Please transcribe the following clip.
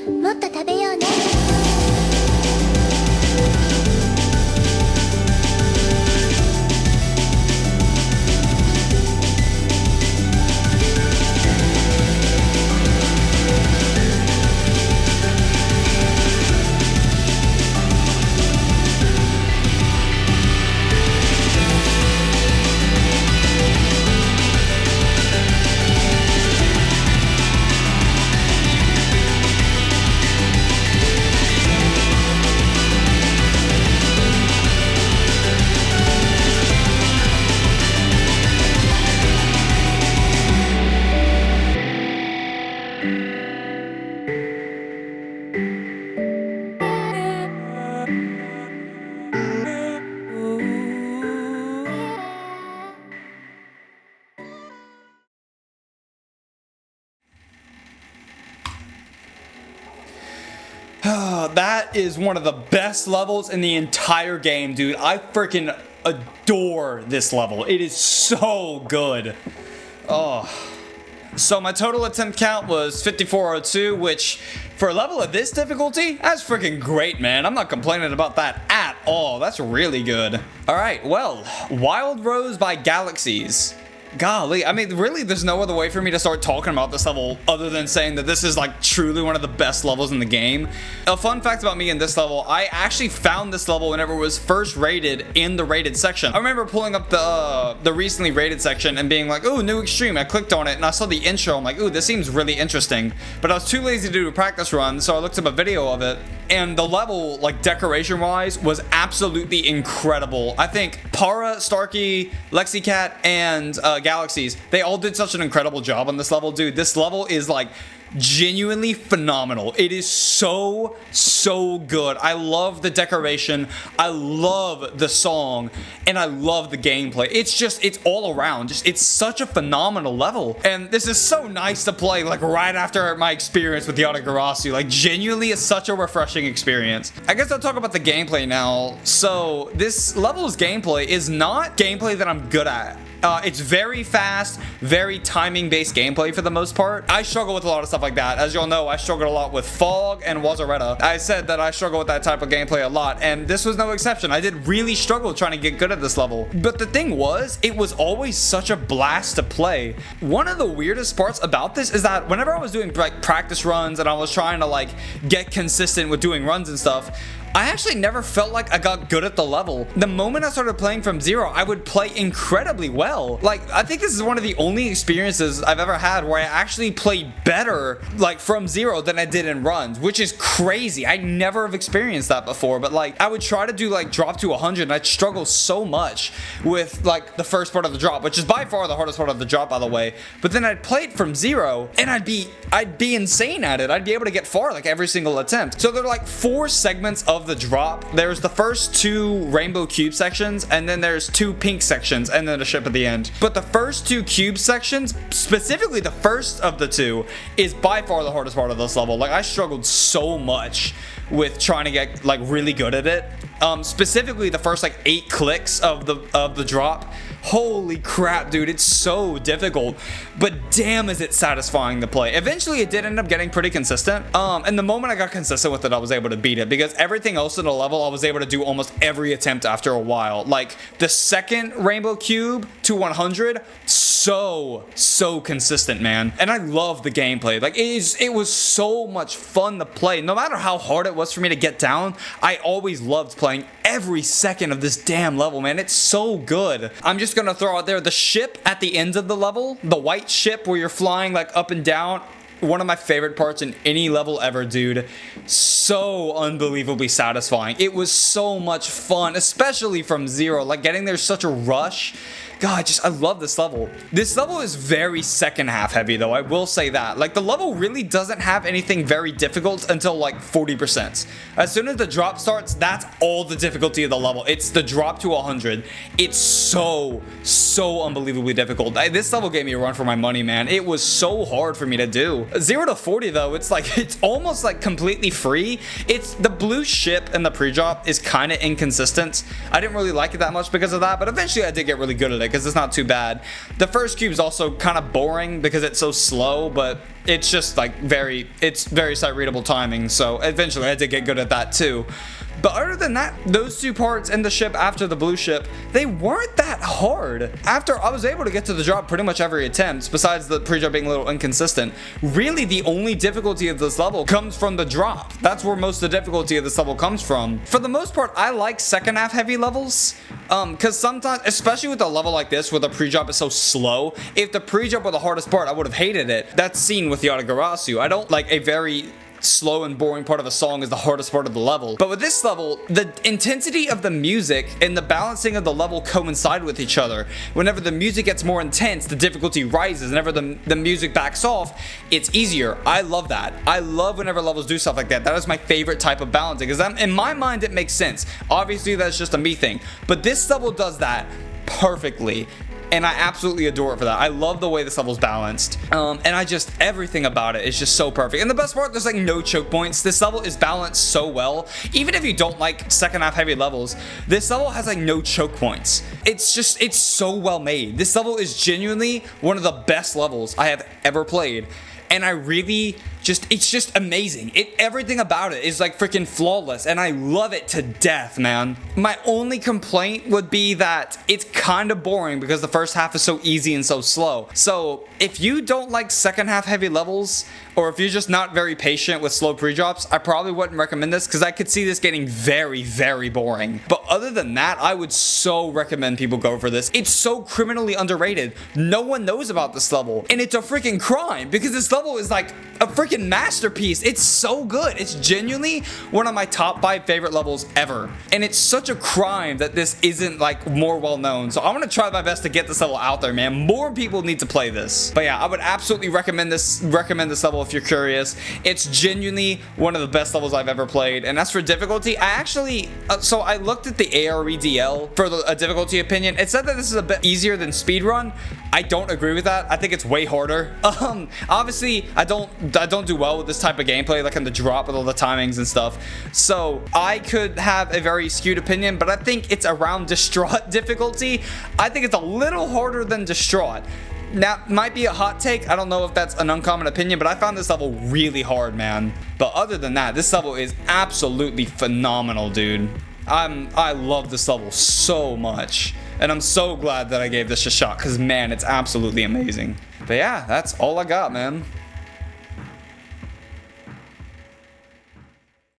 もっと食べようね。That is one of the best levels in the entire game, dude. I freaking adore this level. It is so good. Oh. So my total attempt count was 5402, which for a level of this difficulty, that's freaking great, man. I'm not complaining about that at all. That's really good. All right, well, Wild Rose by Galaxxyss. Golly, I mean, really, there's no other way for me to start talking about this level other than saying that this is like truly one of the best levels in the game. A fun fact about me in this level, I actually found this level whenever it was first rated in the rated section. I remember pulling up the recently rated section and being like, ooh, new extreme. I clicked on it and I saw the intro. I'm like, ooh, this seems really interesting. But I was too lazy to do a practice run, so I looked up a video of it. And the level, like decoration-wise, was absolutely incredible. I think Para, Starkey, Lexicat, and Galaxxyss, they all did such an incredible job on this level, dude. This level is like genuinely phenomenal. It is so good. I love the decoration, I love the song, and I love the gameplay. It's all around it's such a phenomenal level, and this is so nice to play like right after my experience with Galaxxyss. Like genuinely, it's such a refreshing experience. I guess I'll talk about the gameplay now. So this level's gameplay is not gameplay that I'm good at. It's very fast, very timing-based gameplay for the most part. I struggle with a lot of stuff like that. As y'all know, I struggled a lot with Fog and Wazaretta. I said that I struggle with that type of gameplay a lot, and this was no exception. I did really struggle trying to get good at this level. But the thing was, it was always such a blast to play. One of the weirdest parts about this is that whenever I was doing like practice runs and I was trying to like get consistent with doing runs and stuff, I actually never felt like I got good at the level. The moment I started playing from zero, I would play incredibly well. Like, I think this is one of the only experiences I've ever had where I actually played better, like, from zero than I did in runs, which is crazy. I never have experienced that before, but, like, I would try to do, like, drop to 100, and I'd struggle so much with, like, the first part of the drop, which is by far the hardest part of the drop, by the way. But then I'd play it from zero, and I'd be insane at it. I'd be able to get far, like, every single attempt. So there are, like, 4 segments of the drop. There's the first 2 rainbow cube sections, and then there's 2 pink sections, and then a ship at the end. But the first 2 cube sections, specifically the first of the 2, is by far the hardest part of this level. Like, I struggled so much with trying to get like really good at it. Specifically the first like 8 clicks of the drop. Holy crap, dude, it's so difficult, but damn is it satisfying to play. Eventually it did end up getting pretty consistent, and the moment I got consistent with it, I was able to beat it, because everything else in the level I was able to do almost every attempt after a while. Like the second rainbow cube to 100, so consistent, man. And I love the gameplay. Like it was so much fun to play. No matter how hard it was for me to get down, I always loved playing every second of this damn level, man. It's so good. I'm just gonna throw out there the ship at the end of the level, the white ship where you're flying like up and down. One of my favorite parts in any level ever, dude. So unbelievably satisfying. It was so much fun, especially from zero. Like getting there's such a rush. God, I love this level. This level is very second half heavy though, I will say that. Like the level really doesn't have anything very difficult until like 40%. As soon as the drop starts, that's all the difficulty of the level. It's the drop to 100. It's so unbelievably difficult. This level gave me a run for my money, man. It was so hard for me to do. 0 to 40 though, it's almost like completely free. It's the blue ship in the pre-drop is kind of inconsistent. I didn't really like it that much because of that, but eventually I did get really good at it it because it's not too bad. The first cube's also kind of boring because it's so slow, but it's just like it's very sight readable timing, so eventually I did get good at that too. But other than that, those two parts and the ship after the blue ship, they weren't that hard. After I was able to get to the drop pretty much every attempt, besides the pre-drop being a little inconsistent, really the only difficulty of this level comes from the drop. That's where most of the difficulty of this level comes from. For the most part, I like second half heavy levels, because sometimes, especially with a level like this where the pre-drop is so slow, if the pre-drop were the hardest part, I would have hated it. That's seen with the Galaxxyss. I don't like a very slow and boring part of a song is the hardest part of the level. But with this level, the intensity of the music and the balancing of the level coincide with each other. Whenever the music gets more intense, the difficulty rises. Whenever the music backs off, it's easier. I love that. I love whenever levels do stuff like that. That is my favorite type of balancing, because in my mind it makes sense. Obviously that's just a me thing, but this level does that perfectly. And I absolutely adore it for that. I love the way this level's balanced. And everything about it is just so perfect. And the best part, there's like no choke points. This level is balanced so well. Even if you don't like second half heavy levels, this level has like no choke points. It's so well made. This level is genuinely one of the best levels I have ever played. And I really it's just amazing. Everything about it is like freaking flawless, and I love it to death, man. My only complaint would be that it's kind of boring because the first half is so easy and so slow. So if you don't like second half heavy levels, or if you're just not very patient with slow pre-drops, I probably wouldn't recommend this because I could see this getting very, very boring. But other than that, I would so recommend people go for this. It's so criminally underrated. No one knows about this level, and it's a freaking crime because this level is like a freaking masterpiece. It's so good. It's genuinely one of my top 5 favorite levels ever, and it's such a crime that this isn't like more well known. So I'm gonna try my best to get this level out there, man. More people need to play this. But yeah, I would absolutely recommend this level if you're curious. It's genuinely one of the best levels I've ever played. And as for difficulty, I actually so I looked at the AREDL for a difficulty opinion. It said that this is a bit easier than speedrun. I don't agree with that. I think it's way harder. Obviously I don't do well with this type of gameplay, like on the drop with all the timings and stuff, so I could have a very skewed opinion, but I think it's around distraught difficulty. I think it's a little harder than distraught. Now, might be a hot take. I don't know if that's an uncommon opinion, but I found this level really hard, man. But other than that, this level is absolutely phenomenal, dude. I love this level so much, and I'm so glad that I gave this a shot because, man, it's absolutely amazing. But yeah, that's all I got, man.